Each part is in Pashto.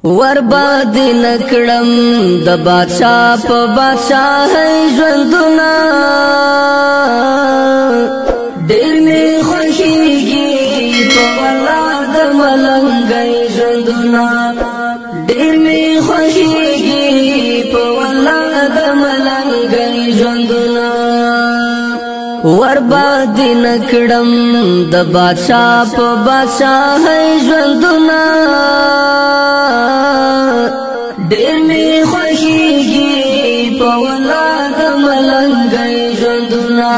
ورباد نکړم د بادشاہ په بادشاہ ژوندونه ډېر می خوښیږي په والله د ملنګۍ ژوندونه ډېر می خوښیږي په والله د ملنګۍ ژوندونه ورباد نکړم د بادشاہ په بادشاہ ژوندونه ډېر می خوښیږي په والله د ملنګۍ ژوندونه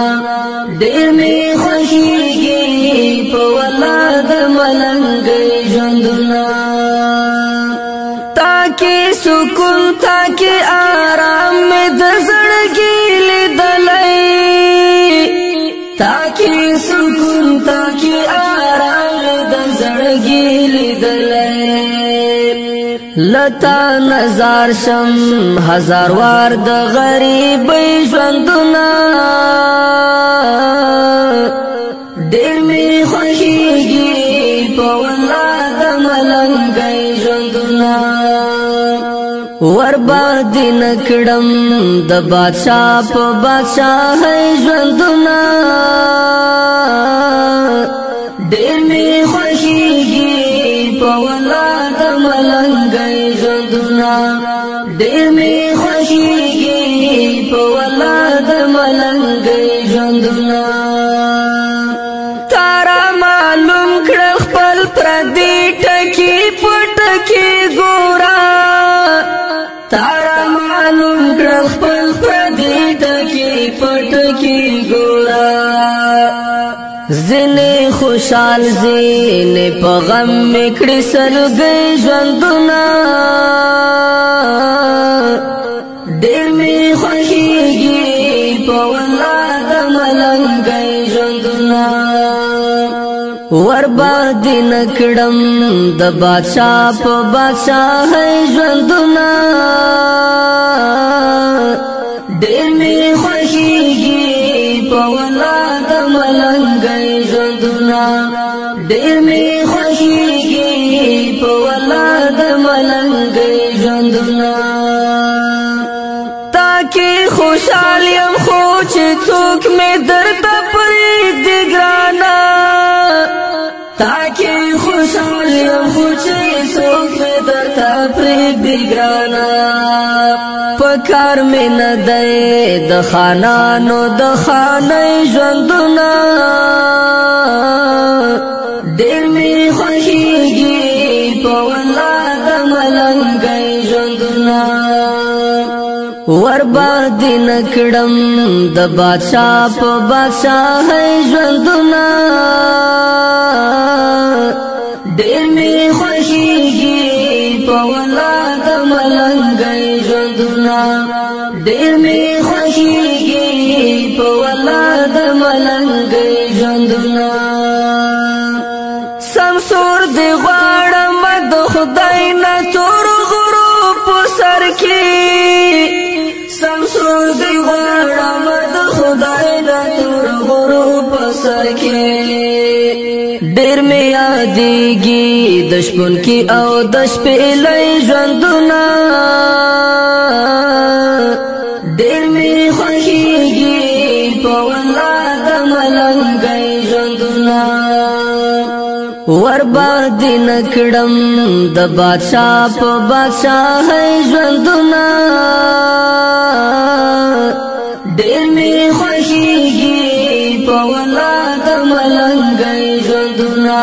ډېر می خوښیږي په والله د ملنګۍ ژوندونه تاکي سکون تاکي آرام می د زړګي لیدلای تاکي سکون تاکي آرام می د زړګي لیدلای لتا نظر شم هزار وار د غریبۍ ژوندونه ډېر می خوښیږي په والله د ملنګۍ ژوندونه ورباد نکړم د بادشاہ په بادشاہ ژوندونه ډېر می خوښیږي په والله د ملنګۍ ژوندونه ډېر می خوښیږي په والله د ملنګۍ ژوندونه تارا معلوم کړل خپل پردي ټکي پټکي ګورا تارا معلوم کړل خپل پردي ټکي پټکي ګورا زنه خوشحال زنه په غم میکړي سلګي ژوندونه ډېر می خوښیږي په والله د ملنګۍ ژوندونه ورباد نکړم د بادشاہ په بادشاہ ژوندونه ډېر می خوښیږي په والله د ملنګۍ ژوندونه ډېر می خوښیږي په والله د ملنګۍ ژوندونه تاکي خوشحال یم خو چې څوک مې درته پرېږدي ګرانه تاکي خوشحال یم خو چې څوک مې درته پرېږدي ګرانه پکار مې نه دی د خانانو د خانۍ ژوندونه ډېر می خوښیږي په والله د ملنګۍ ژوندونه ورباد نکړم د بادشاہ په بادشاہ ژوندونه ډېر می خوښیږي په والله د ملنګۍ ژوندونه ډېر می خوښیږي په والله د ملنګۍ ژوندونه سمسور دی غواړم د خدای نه تور غرو په سر کې سمسور دی غواړم د خدای نه تور غرو په سر کې ډېر می یادېږي د شپون کې او د شپېلۍ ژوندونه ډېر می خوښیږي په والله د ملنګۍ ژوندونه ورباد نکړم د بادشاہ په بادشاہ ژوندونه ډېر می خوښیږي په والله د ملنګۍ ژوندونه